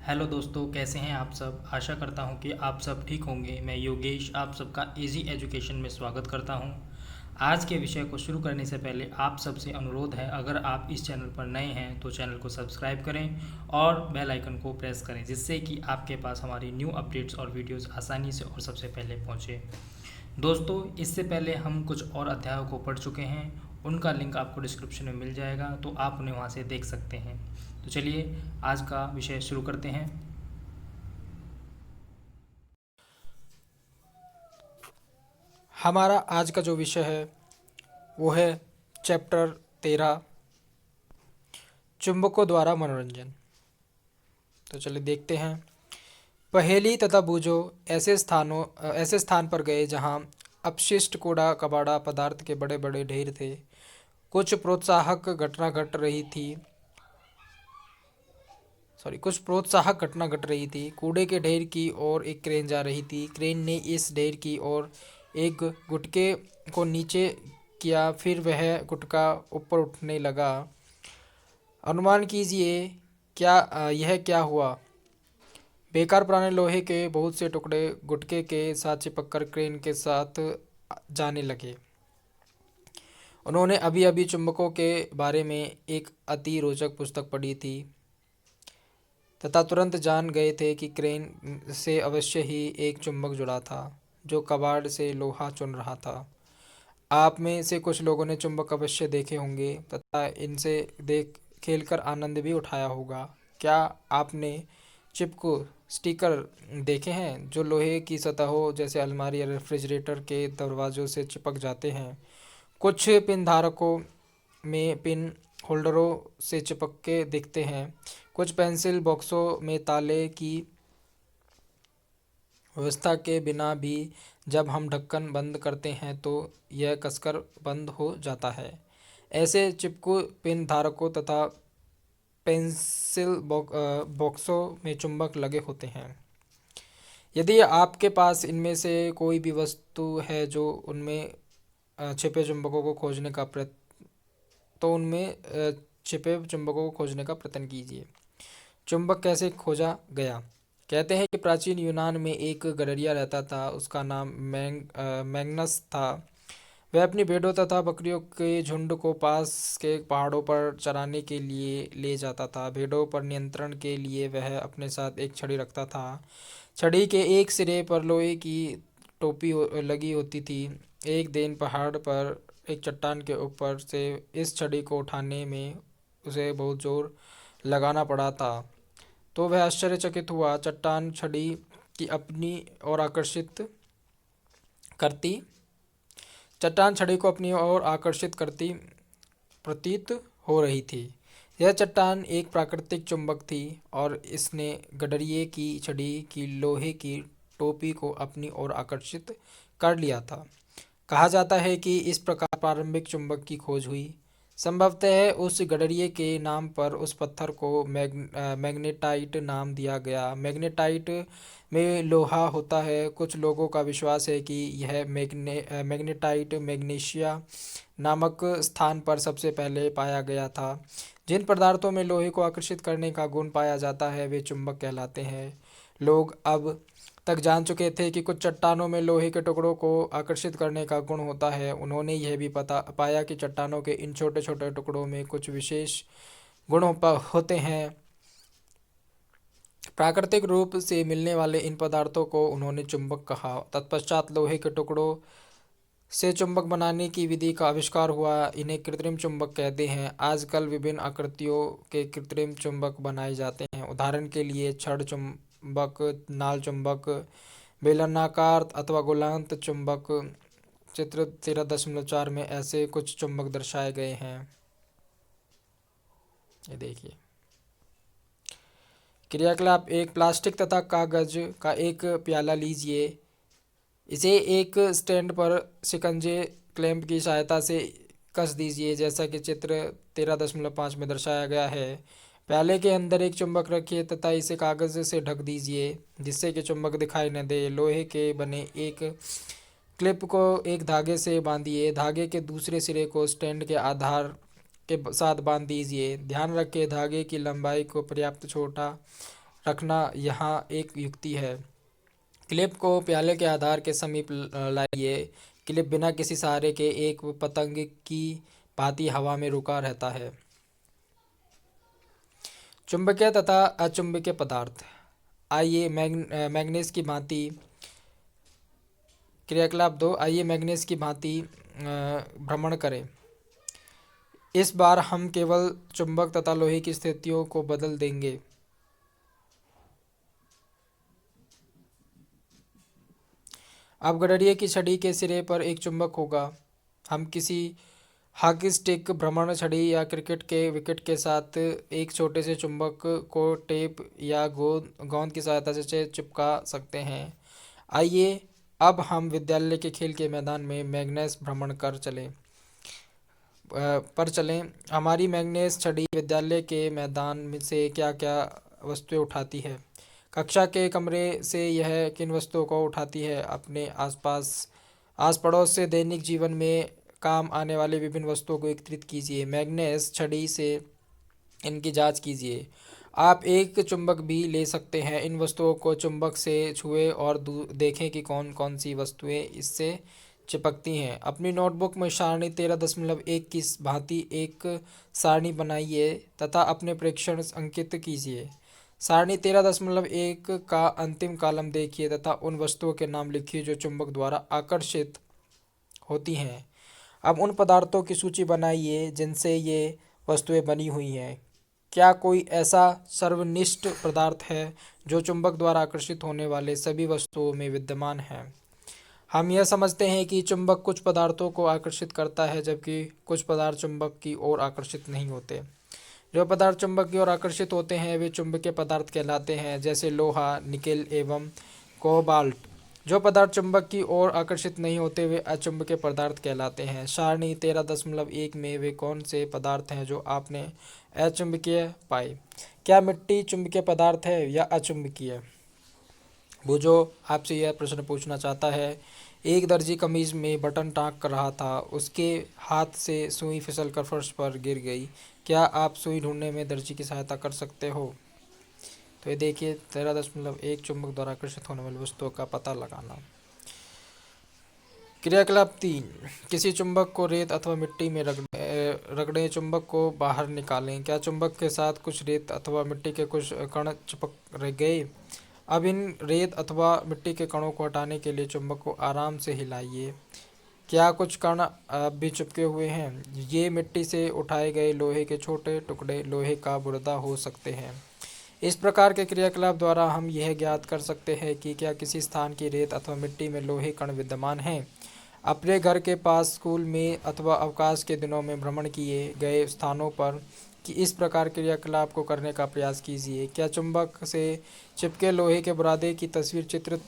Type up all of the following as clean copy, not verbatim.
Hello दोस्तों, कैसे हैं आप सब। आशा करता हूं कि आप सब ठीक होंगे। मैं योगेश आप सबका इजी एजुकेशन में स्वागत करता हूं। आज के विषय को शुरू करने से पहले आप सबसे अनुरोध है, अगर आप इस चैनल पर नए हैं तो चैनल को सब्सक्राइब करें और बेल आइकन को प्रेस करें, जिससे कि आपके पास हमारी न्यू अपडेट्स और वीडियोस आसानी से और सबसे पहले पहुंचे। दोस्तों, इससे पहले हम कुछ और अध्यायों को पढ़ चुके हैं, उनका लिंक आपको डिस्क्रिप्शन में मिल जाएगा, तो आप उन्हें वहाँ से देख सकते हैं। तो चलिए आज का विषय शुरू करते हैं। हमारा आज का जो विषय है वो है चैप्टर 13 चुंबकों द्वारा मनोरंजन। तो चलिए देखते हैं। पहेली तथा बूझो ऐसे स्थान पर गए जहां अपशिष्ट कूड़ा कबाड़ा पदार्थ के बड़े बड़े ढेर थे। कुछ प्रोत्साहक घटना घट रही थी। कूड़े के ढेर की ओर एक क्रेन जा रही थी। क्रेन ने इस ढेर की ओर एक गुटके को नीचे किया, फिर वह गुटका ऊपर उठने लगा। अनुमान कीजिए यह क्या हुआ। बेकार पुराने लोहे के बहुत से टुकड़े गुटके के साथ चिपककर क्रेन के साथ जाने लगे। उन्होंने अभी अभी चुंबकों के बारे में एक अति रोचक पुस्तक पढ़ी थी तथा तुरंत जान गए थे कि क्रेन से अवश्य ही एक चुंबक जुड़ा था जो कबाड़ से लोहा चुन रहा था। आप में से कुछ लोगों ने चुंबक अवश्य देखे होंगे तथा इनसे देख खेलकर आनंद भी उठाया होगा। क्या आपने चिपकू स्टिकर देखे हैं जो लोहे की सतहों जैसे अलमारी या रेफ्रिजरेटर के दरवाजों से चिपक जाते हैं? कुछ पिन धारकों में पिन होल्डरों से चिपक के दिखते हैं। कुछ पेंसिल बॉक्सों में ताले की व्यवस्था के बिना भी जब हम ढक्कन बंद करते हैं तो यह कसकर बंद हो जाता है। ऐसे चिपकू पिन धारकों तथा पेंसिल बॉक्सों में चुंबक लगे होते हैं। यदि आपके पास इनमें से कोई भी वस्तु है जो उनमें छिपे चुंबकों को खोजने का प्रयत्न तो उनमें छिपे चुंबकों को खोजने का प्रयत्न कीजिए। चुंबक कैसे खोजा गया? कहते हैं कि प्राचीन यूनान में एक गडरिया रहता था। उसका नाम मैग्नस था। वह अपनी भेड़ों तथा बकरियों के झुंड को पास के पहाड़ों पर चराने के लिए ले जाता था। भेड़ों पर नियंत्रण के लिए वह अपने साथ एक छड़ी रखता था। छड़ी के एक सिरे पर लोहे की लगी होती थी। एक दिन पहाड़ पर एक चट्टान के ऊपर से इस छड़ी को उठाने में उसे बहुत जोर लगाना पड़ा था। तो वह आश्चर्यचकित हुआ। करती चट्टान छड़ी को अपनी ओर आकर्षित करती प्रतीत हो रही थी। यह चट्टान एक प्राकृतिक चुंबक थी और इसने गडरिये की छड़ी की लोहे की टोपी को अपनी ओर आकर्षित कर लिया था। कहा जाता है कि इस प्रकार प्रारंभिक चुंबक की खोज हुई। संभवतः उस गडरिये के नाम पर उस पत्थर को मैग्नेटाइट नाम दिया गया। मैग्नेटाइट में लोहा होता है। कुछ लोगों का विश्वास है कि यह मैग्नेटाइट मैग्नीशिया नामक स्थान पर सबसे पहले पाया गया था। जिन पदार्थों में लोहे को आकर्षित करने का गुण पाया जाता है वे चुंबक कहलाते हैं। लोग अब तक जान चुके थे कि कुछ चट्टानों में लोहे के टुकड़ों को आकर्षित करने का गुण होता है। उन्होंने यह भी पाया कि चट्टानों के इन छोटे छोटे टुकड़ों में कुछ विशेष होते हैं। प्राकृतिक रूप से मिलने वाले इन पदार्थों को उन्होंने चुंबक कहा। तत्पश्चात लोहे के टुकड़ों से चुंबक बनाने की विधि का आविष्कार हुआ। इन्हें कृत्रिम चुंबक कहते हैं। आजकल विभिन्न आकृतियों के कृत्रिम चुंबक बनाए जाते हैं। उदाहरण के लिए छड़ चुंबक, नाल चुंबक, बेलनाकार अथवा गोलांत चुंबक। चित्र 13.4 में ऐसे कुछ चुंबक दर्शाए गए हैं। ये देखिए। क्रियाकलाप: एक प्लास्टिक तथा कागज का एक प्याला लीजिए। इसे एक स्टैंड पर शिकंजे क्लैंप की सहायता से कस दीजिए, जैसा कि चित्र 13.5 में दर्शाया गया है। प्याले के अंदर एक चुंबक रखिए तथा इसे कागज से ढक दीजिए जिससे कि चुंबक दिखाई न दे। लोहे के बने एक क्लिप को एक धागे से बांधिए। धागे के दूसरे सिरे को स्टैंड के आधार के साथ बांध दीजिए। ध्यान रखें धागे की लंबाई को पर्याप्त छोटा रखना यहाँ एक युक्ति है। क्लिप को प्याले के आधार के समीप लाइए। क्लिप बिना किसी सहारे के एक पतंग की भांति हवा में रुका रहता है। चुंबकीय तथा अचुंबकीय पदार्थ। आइए मैग्नीज की भांति क्रियाकलाप 2। आइए मैग्नीज की भांति भ्रमण करें। इस बार हम केवल चुंबक तथा लोहे की स्थितियों को बदल देंगे। अब गडरिये की छड़ी के सिरे पर एक चुंबक होगा। हम किसी हॉकी स्टिक, भ्रमण छड़ी या क्रिकेट के विकेट के साथ एक छोटे से चुंबक को टेप या गेंद की सहायता से चिपका सकते हैं। आइए अब हम विद्यालय के खेल के मैदान में मैग्नेस भ्रमण पर चलें। हमारी मैग्नेस छड़ी विद्यालय के मैदान में से क्या क्या वस्तुएं उठाती है? कक्षा के कमरे से यह किन वस्तुओं को उठाती है? अपने आस पड़ोस से दैनिक जीवन में काम आने वाली विभिन्न वस्तुओं को एकत्रित कीजिए। मैग्नेस छड़ी से इनकी जांच कीजिए। आप एक चुंबक भी ले सकते हैं। इन वस्तुओं को चुंबक से छुएं और देखें कि कौन कौन सी वस्तुएं इससे चिपकती हैं। अपनी नोटबुक में सारणी 13.1 की भांति एक सारणी बनाइए तथा अपने प्रेक्षण अंकित कीजिए। सारणी 13.1 का अंतिम कॉलम देखिए तथा उन वस्तुओं के नाम लिखिए जो चुंबक द्वारा आकर्षित होती हैं। अब उन पदार्थों की सूची बनाइए जिनसे ये वस्तुएं बनी हुई हैं। क्या कोई ऐसा सर्वनिष्ठ पदार्थ है जो चुंबक द्वारा आकर्षित होने वाले सभी वस्तुओं में विद्यमान है? हम यह समझते हैं कि चुंबक कुछ पदार्थों को आकर्षित करता है जबकि कुछ पदार्थ चुंबक की ओर आकर्षित नहीं होते। जो पदार्थ चुंबक की ओर आकर्षित होते हैं वे चुंबकीय पदार्थ कहलाते हैं, जैसे लोहा, निकेल एवं कोबाल्ट। जो पदार्थ चुंबक की ओर आकर्षित नहीं होते वे अचुंबकीय पदार्थ कहलाते हैं। सारणी 13.1 में वे कौन से पदार्थ हैं जो आपने अचुंबकीय पाए? क्या मिट्टी चुंबकीय पदार्थ है या अचुंबकीय? वो जो आपसे यह प्रश्न पूछना चाहता है, एक दर्जी कमीज में बटन टाँक कर रहा था, उसके हाथ से सुई फिसल कर फर्श पर गिर गई। क्या आप सुई ढूंढने में दर्जी की सहायता कर सकते हो? तो ये देखिए 13.1 चुंबक द्वारा आकर्षित होने वाली वस्तुओं का पता लगाना। क्रियाकलाप 3। किसी चुंबक को रेत अथवा मिट्टी में रगड़ें। चुंबक को बाहर निकालें। क्या चुंबक के साथ कुछ रेत अथवा मिट्टी के कुछ कण चिपक रह गए? अब इन रेत अथवा मिट्टी के कणों को हटाने के लिए चुंबक को आराम से हिलाइए। क्या कुछ कण अब भी चिपके हुए हैं? ये मिट्टी से उठाए गए लोहे के छोटे टुकड़े लोहे का बुरादा हो सकते हैं। इस प्रकार के क्रियाकलाप द्वारा हम यह ज्ञात कर सकते हैं कि क्या किसी स्थान की रेत अथवा मिट्टी में लोहे कण विद्यमान हैं। अपने घर के पास, स्कूल में अथवा अवकाश के दिनों में भ्रमण किए गए स्थानों पर कि इस प्रकार क्रियाकलाप को करने का प्रयास कीजिए। क्या चुंबक से चिपके लोहे के बुरादे की तस्वीर चित्र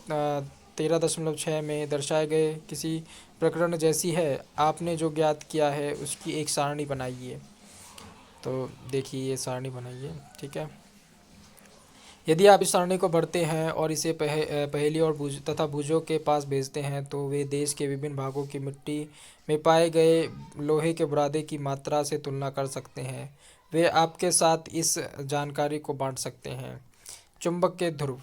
13.6 में दर्शाए गए किसी प्रकरण जैसी है? आपने जो ज्ञात किया है उसकी एक सारणी बनाइए। तो देखिए ये सारणी बनाइए, ठीक है। यदि आप इस सारणी को भरते हैं और इसे पहेली और भुजों के पास भेजते हैं तो वे देश के विभिन्न भागों की मिट्टी में पाए गए लोहे के बुरादे की मात्रा से तुलना कर सकते हैं। वे आपके साथ इस जानकारी को बांट सकते हैं। चुंबक के ध्रुव।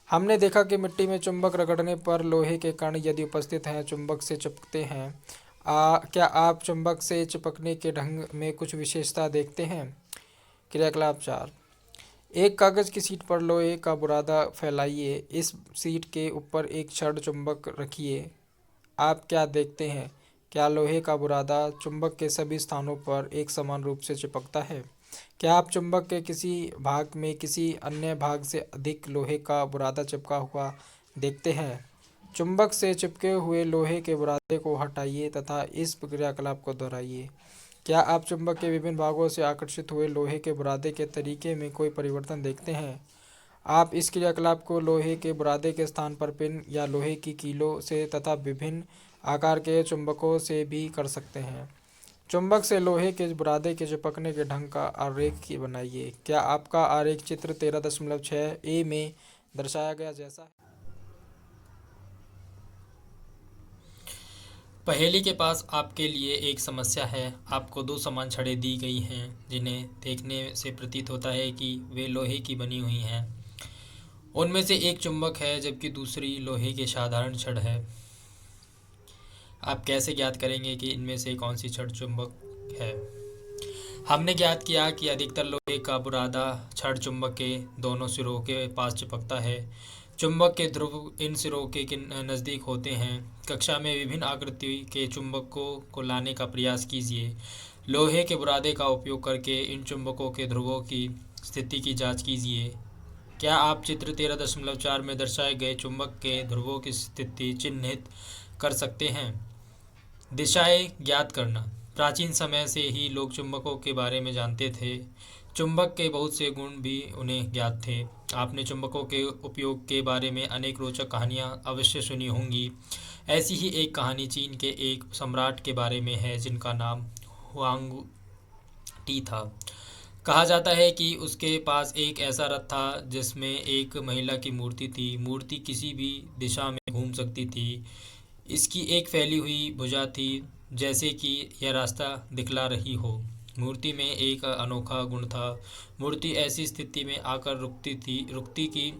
हमने देखा कि मिट्टी में चुंबक रगड़ने पर लोहे के कण यदि उपस्थित हैं चुंबक से चिपकते हैं। क्या आप चुंबक से चिपकने के ढंग में कुछ विशेषता देखते हैं? क्रियाकलाप 4। एक कागज की शीट पर लोहे का बुरादा फैलाइए। इस शीट के ऊपर एक क्षण चुंबक रखिए। आप क्या देखते हैं? क्या लोहे का बुरादा चुंबक के सभी स्थानों पर एक समान रूप से चिपकता है? क्या आप चुंबक के किसी भाग में किसी अन्य भाग से अधिक लोहे का बुरादा चिपका हुआ देखते हैं? चुंबक से चिपके हुए लोहे के बुरादे को हटाइए तथा इस क्रियाकलाप को दोहराइए। क्या आप चुंबक के विभिन्न भागों से आकर्षित हुए लोहे के बुरादे के तरीके में कोई परिवर्तन देखते हैं? आप इस क्रियाकलाप को लोहे के बुरादे के स्थान पर पिन या लोहे की कीलों से तथा विभिन्न आकार के चुंबकों से भी कर सकते हैं। चुंबक से लोहे के बुरादे के चिपकने के ढंग का आरेख बनाइए। क्या आपका आरेख चित्र 13.6 में दर्शाया गया जैसा है? पहेली के पास आपके लिए एक समस्या है। आपको दो समान छड़ें दी गई हैं जिन्हें देखने से प्रतीत होता है कि वे लोहे की बनी हुई हैं। उनमें से एक चुंबक है जबकि दूसरी लोहे की साधारण छड़ है। आप कैसे ज्ञात करेंगे कि इनमें से कौन सी छड़ चुंबक है? हमने ज्ञात किया कि अधिकतर लोहे का बुरादा छड़ चुंबक के दोनों सिरों के पास चिपकता है। चुंबक के ध्रुव इन सिरों के नज़दीक होते हैं। कक्षा में विभिन्न आकृति के चुंबकों को लाने का प्रयास कीजिए। लोहे के बुरादे का उपयोग करके इन चुंबकों के ध्रुवों की स्थिति की जांच कीजिए। क्या आप चित्र 13.4 में दर्शाए गए चुंबक के ध्रुवों की स्थिति चिन्हित कर सकते हैं? दिशाएं ज्ञात करना। प्राचीन समय से ही लोग चुंबकों के बारे में जानते थे। चुंबक के बहुत से गुण भी उन्हें ज्ञात थे। आपने चुंबकों के उपयोग के बारे में अनेक रोचक कहानियां अवश्य सुनी होंगी। ऐसी ही एक कहानी चीन के एक सम्राट के बारे में है जिनका नाम हुआंग टी था। कहा जाता है कि उसके पास एक ऐसा रथ था जिसमें एक महिला की मूर्ति थी। मूर्ति किसी भी दिशा में घूम सकती थी। इसकी एक फैली हुई भुजा थी जैसे कि यह रास्ता दिखला रही हो। मूर्ति में एक अनोखा गुण था। मूर्ति ऐसी स्थिति में आकर रुकती कि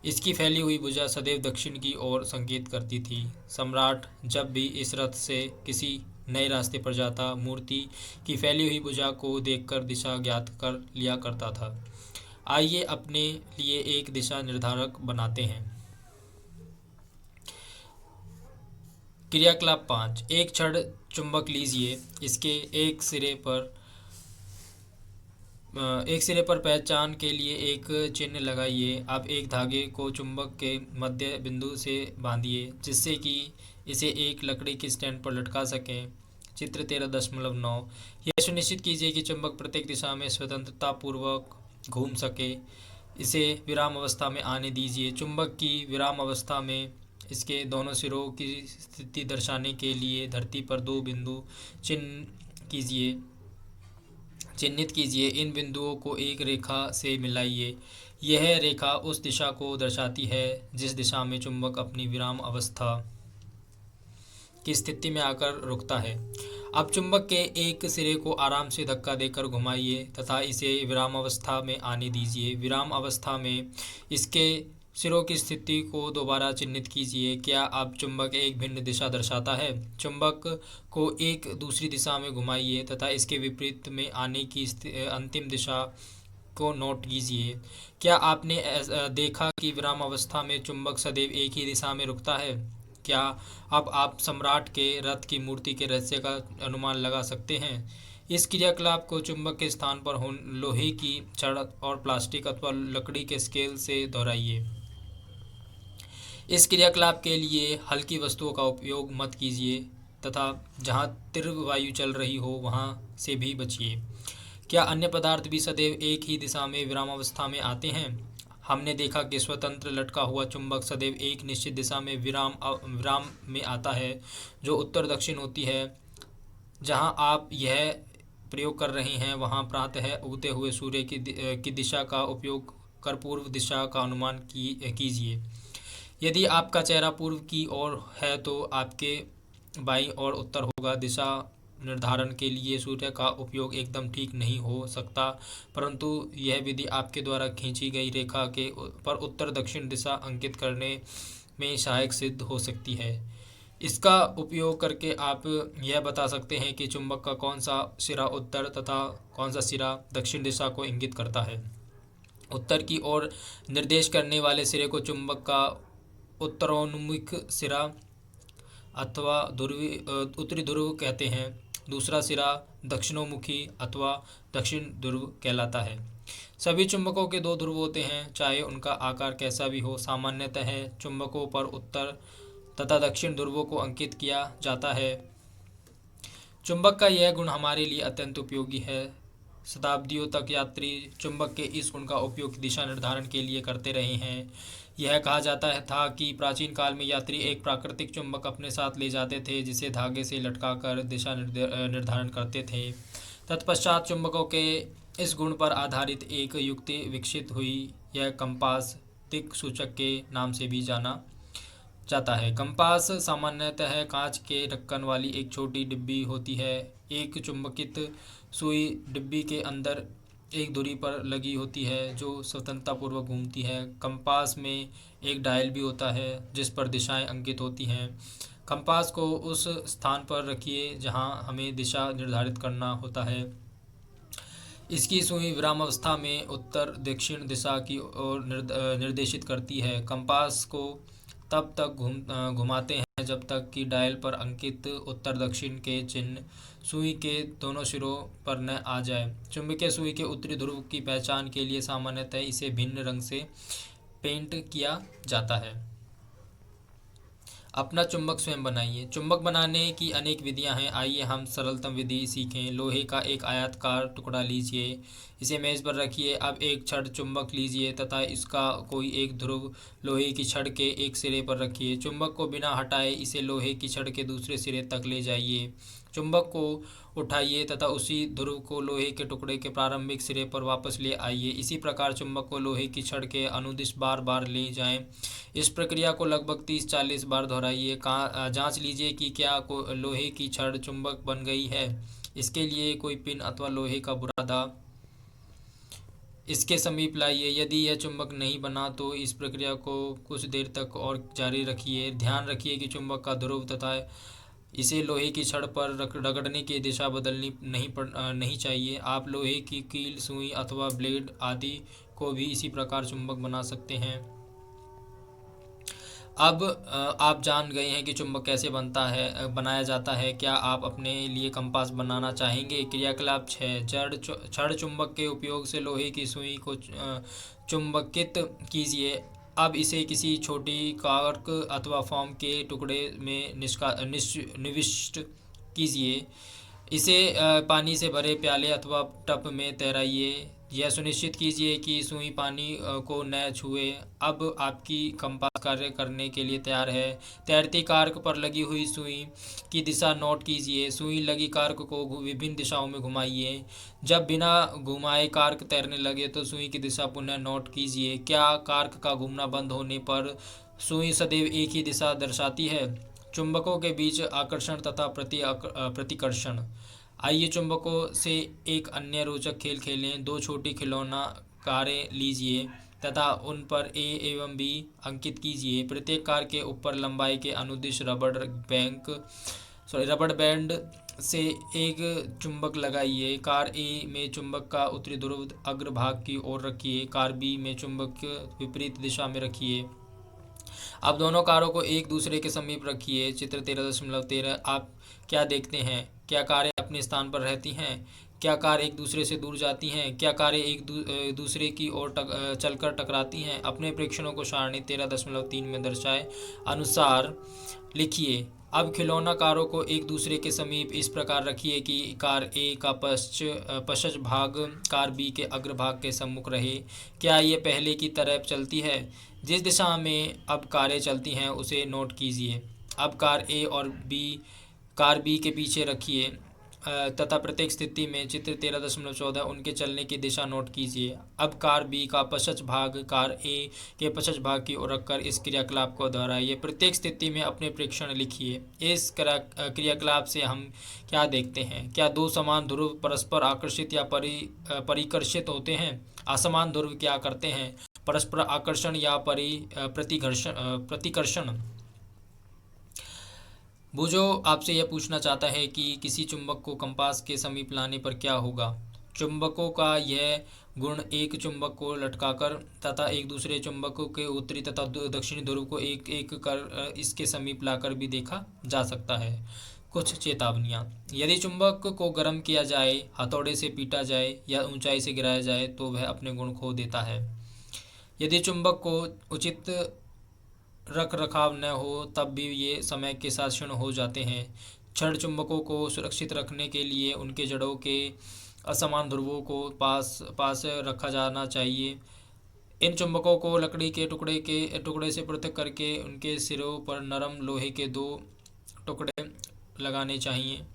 इसकी फैली हुई भुजा सदैव दक्षिण की ओर संकेत करती थी। सम्राट जब भी इस रथ से किसी नए रास्ते पर जाता, मूर्ति की फैली हुई भुजा को देखकर दिशा ज्ञात कर लिया करता था। आइए अपने लिए एक दिशा निर्धारक बनाते हैं। क्रियाकलाप 5। एक छड़ चुंबक लीजिए। इसके एक सिरे पर पहचान के लिए एक चिन्ह लगाइए। आप एक धागे को चुंबक के मध्य बिंदु से बांधिए जिससे कि इसे एक लकड़ी के स्टैंड पर लटका सकें। चित्र 13.9। यह सुनिश्चित कीजिए कि चुंबक प्रत्येक दिशा में स्वतंत्रता पूर्वक घूम सके। इसे विराम अवस्था में आने दीजिए। चुंबक की विराम अवस्था में इसके दोनों सिरों की स्थिति दर्शाने के लिए धरती पर दो बिंदु चिन्हित कीजिए। इन बिंदुओं को एक रेखा से मिलाइए। यह रेखा उस दिशा को दर्शाती है जिस दिशा में चुंबक अपनी विराम अवस्था की स्थिति में आकर रुकता है। अब चुंबक के एक सिरे को आराम से धक्का देकर घुमाइए तथा इसे विराम अवस्था में आने दीजिए। विराम अवस्था में इसके सिरों की स्थिति को दोबारा चिन्हित कीजिए। क्या अब चुंबक एक भिन्न दिशा दर्शाता है? चुंबक को एक दूसरी दिशा में घुमाइए तथा इसके विपरीत में आने की अंतिम दिशा को नोट कीजिए। क्या आपने देखा कि विराम अवस्था में चुंबक सदैव एक ही दिशा में रुकता है? क्या अब आप सम्राट के रथ की मूर्ति के रहस्य का अनुमान लगा सकते हैं? इस क्रियाकलाप को चुंबक के स्थान पर लोहे की छड़ और प्लास्टिक अथवा लकड़ी के स्केल से दोहराइए। इस क्रियाकलाप के लिए हल्की वस्तुओं का उपयोग मत कीजिए तथा जहां तीव्र वायु चल रही हो वहां से भी बचिए। क्या अन्य पदार्थ भी सदैव एक ही दिशा में विरामावस्था में आते हैं? हमने देखा कि स्वतंत्र लटका हुआ चुंबक सदैव एक निश्चित दिशा में विराम में आता है जो उत्तर दक्षिण होती है। जहां आप यह प्रयोग कर रहे हैं वहां प्रातः उगते हुए सूर्य की दिशा का उपयोग कर पूर्व दिशा का अनुमान कीजिए। यदि आपका चेहरा पूर्व की ओर है तो आपके बाईं ओर उत्तर होगा। दिशा निर्धारण के लिए सूर्य का उपयोग एकदम ठीक नहीं हो सकता, परंतु यह विधि आपके द्वारा खींची गई रेखा के पर उत्तर दक्षिण दिशा अंकित करने में सहायक सिद्ध हो सकती है। इसका उपयोग करके आप यह बता सकते हैं कि चुंबक का कौन सा सिरा उत्तर तथा कौन सा सिरा दक्षिण दिशा को इंगित करता है। उत्तर की ओर निर्देश करने वाले सिरे को चुंबक का उत्तरोन्मुख सिरा अथवा उत्तरी ध्रुव कहते हैं। दूसरा सिरा दक्षिणोमुखी अथवा दक्षिण ध्रुव कहलाता है। सभी चुंबकों के दो ध्रुव होते हैं, चाहे उनका आकार कैसा भी हो। सामान्यतः चुंबकों पर उत्तर तथा दक्षिण ध्रुवों को अंकित किया जाता है। चुंबक का यह गुण हमारे लिए अत्यंत उपयोगी है। शताब्दियों तक यात्री चुंबक के इस गुण का उपयोग दिशा निर्धारण के लिए करते रहे हैं। यह कहा जाता था कि प्राचीन काल में यात्री एक प्राकृतिक चुंबक अपने साथ ले जाते थे जिसे धागे से लटकाकर दिशा निर्धारण करते थे। तत्पश्चात चुंबकों के इस गुण पर आधारित एक युक्ति विकसित हुई। यह कंपास दिक् सूचक के नाम से भी जाना जाता है। कंपास सामान्यतः कांच के ढक्कन वाली एक छोटी डिब्बी होती है। एक चुंबकित सुई डिब्बी के अंदर एक धुरी पर लगी होती है जो स्वतंत्रतापूर्वक घूमती है। कंपास में एक डायल भी होता है जिस पर दिशाएं अंकित होती हैं। कंपास को उस स्थान पर रखिए जहां हमें दिशा निर्धारित करना होता है। इसकी सुई विरामावस्था में उत्तर दक्षिण दिशा की ओर निर्देशित करती है। कंपास को तब तक घुमाते हैं जब तक कि डायल पर अंकित उत्तर दक्षिण के चिन्ह सुई के दोनों सिरों पर न आ जाए। चुंबकीय सुई के उत्तरी ध्रुव की पहचान के लिए सामान्यतः इसे भिन्न रंग से पेंट किया जाता है। अपना चुंबक स्वयं बनाइए। चुंबक बनाने की अनेक विधियां हैं। आइए हम सरलतम विधि सीखें। लोहे का एक आयताकार टुकड़ा लीजिए, इसे मेज पर रखिए। अब एक छड़ चुंबक लीजिए तथा इसका कोई एक ध्रुव लोहे की छड़ के एक सिरे पर रखिए। चुंबक को बिना हटाए इसे लोहे की छड़ के दूसरे सिरे तक ले जाइए। चुंबक को उठाइए तथा उसी ध्रुव को लोहे के टुकड़े के प्रारंभिक सिरे पर वापस ले आइए। इसी प्रकार चुंबक को लोहे की छड़ के अनुदिश बार बार ले जाएं। इस प्रक्रिया को लगभग 30-40 बार दोहराइए। जांच लीजिए कि क्या लोहे की छड़ चुंबक बन गई है। इसके लिए कोई पिन अथवा लोहे का बुरादा इसके समीप लाइए। यदि यह चुंबक नहीं बना तो इस प्रक्रिया को कुछ देर तक और जारी रखिए। ध्यान रखिए कि चुंबक का ध्रुव तथा इसे लोहे की छड़ पर रगड़ने की दिशा बदलनी नहीं चाहिए। आप लोहे की कील, सुई अथवा ब्लेड आदि को भी इसी प्रकार चुंबक बना सकते हैं। अब आप जान गए हैं कि चुंबक कैसे बनाया जाता है। क्या आप अपने लिए कंपास बनाना चाहेंगे? क्रियाकलाप 6। छड़ चुंबक के उपयोग से लोहे की सुई को चुंबकित कीजिए। अब इसे किसी छोटी कार्क अथवा फोम के टुकड़े में निविष्ट कीजिए। इसे पानी से भरे प्याले अथवा टब में तैराइए। यह सुनिश्चित कीजिए कि सुई पानी को न छुए। अब आपकी कंपास कार्य करने के लिए तैयार है। तैरती कार्क पर लगी हुई सुई की दिशा नोट कीजिए। सुई लगी कार्क को विभिन्न दिशाओं में घुमाइए। जब बिना घुमाए कार्क तैरने लगे तो सुई की दिशा पुनः नोट कीजिए। क्या कार्क का घूमना बंद होने पर सुई सदैव एक ही दिशा दर्शाती है? चुंबकों के बीच आकर्षण तथा प्रतिकर्षण। आइए चुंबकों से एक अन्य रोचक खेल खेलें। 2 छोटी खिलौना कारें लीजिए तथा उन पर ए एवं बी अंकित कीजिए। प्रत्येक कार के ऊपर लंबाई के अनुदिश रबड़ बैंड से एक चुंबक लगाइए। कार ए में चुंबक का उत्तरी ध्रुव अग्रभाग की ओर रखिए। कार बी में चुंबक विपरीत दिशा में रखिए। अब दोनों कारों को एक दूसरे के समीप रखिए। चित्र 13.13। आप क्या देखते हैं? क्या कारें अपने स्थान पर रहती हैं? क्या कार एक दूसरे से दूर जाती हैं? क्या कारें एक दूसरे की ओर चलकर टकराती हैं? अपने प्रेक्षणों को सारणी 13.3 में दर्शाए अनुसार लिखिए। अब खिलौना कारों को एक दूसरे के समीप इस प्रकार रखिए कि कार ए का पश्च भाग कार बी के अग्रभाग के सम्मुख रहे। क्या ये पहले की तरह चलती है? जिस दिशा में अब कारें चलती हैं उसे नोट कीजिए। अब कार ए और बी कार बी के पीछे रखिए तथा प्रत्येक स्थिति में चित्र 13.14 उनके चलने की दिशा नोट कीजिए। अब कार बी का पश्च भाग कार ए के पश्च भाग की ओर रखकर इस क्रियाकलाप को दोहराइए। प्रत्येक स्थिति में अपने प्रेक्षण लिखिए। इस क्रियाकलाप से हम क्या देखते हैं? क्या 2 समान ध्रुव परस्पर आकर्षित या परिकर्षित होते हैं? असमान ध्रुव क्या करते हैं? परस्पर आकर्षण या प्रतिकर्षण। बुझो आपसे यह पूछना चाहता है कि किसी चुंबक को कंपास के समीप लाने पर क्या होगा। चुंबकों का यह गुण एक चुंबक को लटकाकर तथा एक दूसरे चुंबकों के उत्तरी तथा दक्षिणी ध्रुव को एक एक कर इसके समीप लाकर भी देखा जा सकता है। कुछ चेतावनियाँ। यदि चुंबक को गर्म किया जाए, हथौड़े से पीटा जाए या ऊंचाई से गिराया जाए तो वह अपने गुण खो देता है। यदि चुंबक को उचित रख रखाव न हो तब भी ये समय के साथ क्षीण हो जाते हैं। छड़ चुंबकों को सुरक्षित रखने के लिए उनके जड़ों के असमान ध्रुवों को पास रखा जाना चाहिए। इन चुंबकों को लकड़ी के टुकड़े से पृथक करके उनके सिरों पर नरम लोहे के 2 टुकड़े लगाने चाहिए।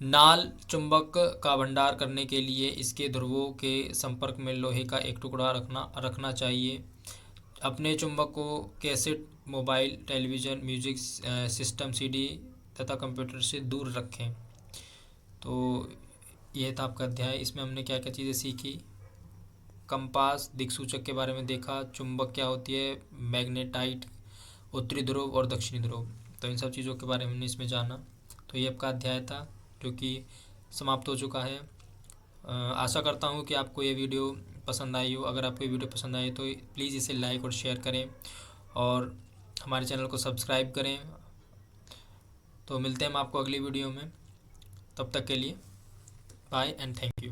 नाल चुंबक का भंडार करने के लिए इसके ध्रुवों के संपर्क में लोहे का एक टुकड़ा रखना चाहिए। अपने चुंबक को cassette, mobile, television, music system, CD तथा कंप्यूटर से दूर रखें। तो यह था आपका अध्याय। इसमें हमने क्या क्या चीज़ें सीखी। कंपास, दिक्सूचक के बारे में देखा। चुंबक क्या होती है, मैग्नेटाइट, उत्तरी ध्रुव और दक्षिणी ध्रुव, तो इन सब चीज़ों के बारे में हमने इसमें जाना। तो ये आपका अध्याय था जो कि समाप्त हो चुका है। आशा करता हूँ कि आपको ये वीडियो पसंद आई हो। अगर आपको ये वीडियो पसंद आई तो प्लीज़ इसे लाइक और शेयर करें और हमारे चैनल को सब्सक्राइब करें। तो मिलते हैं हम आपको अगली वीडियो में। तब तक के लिए बाय एंड थैंक यू।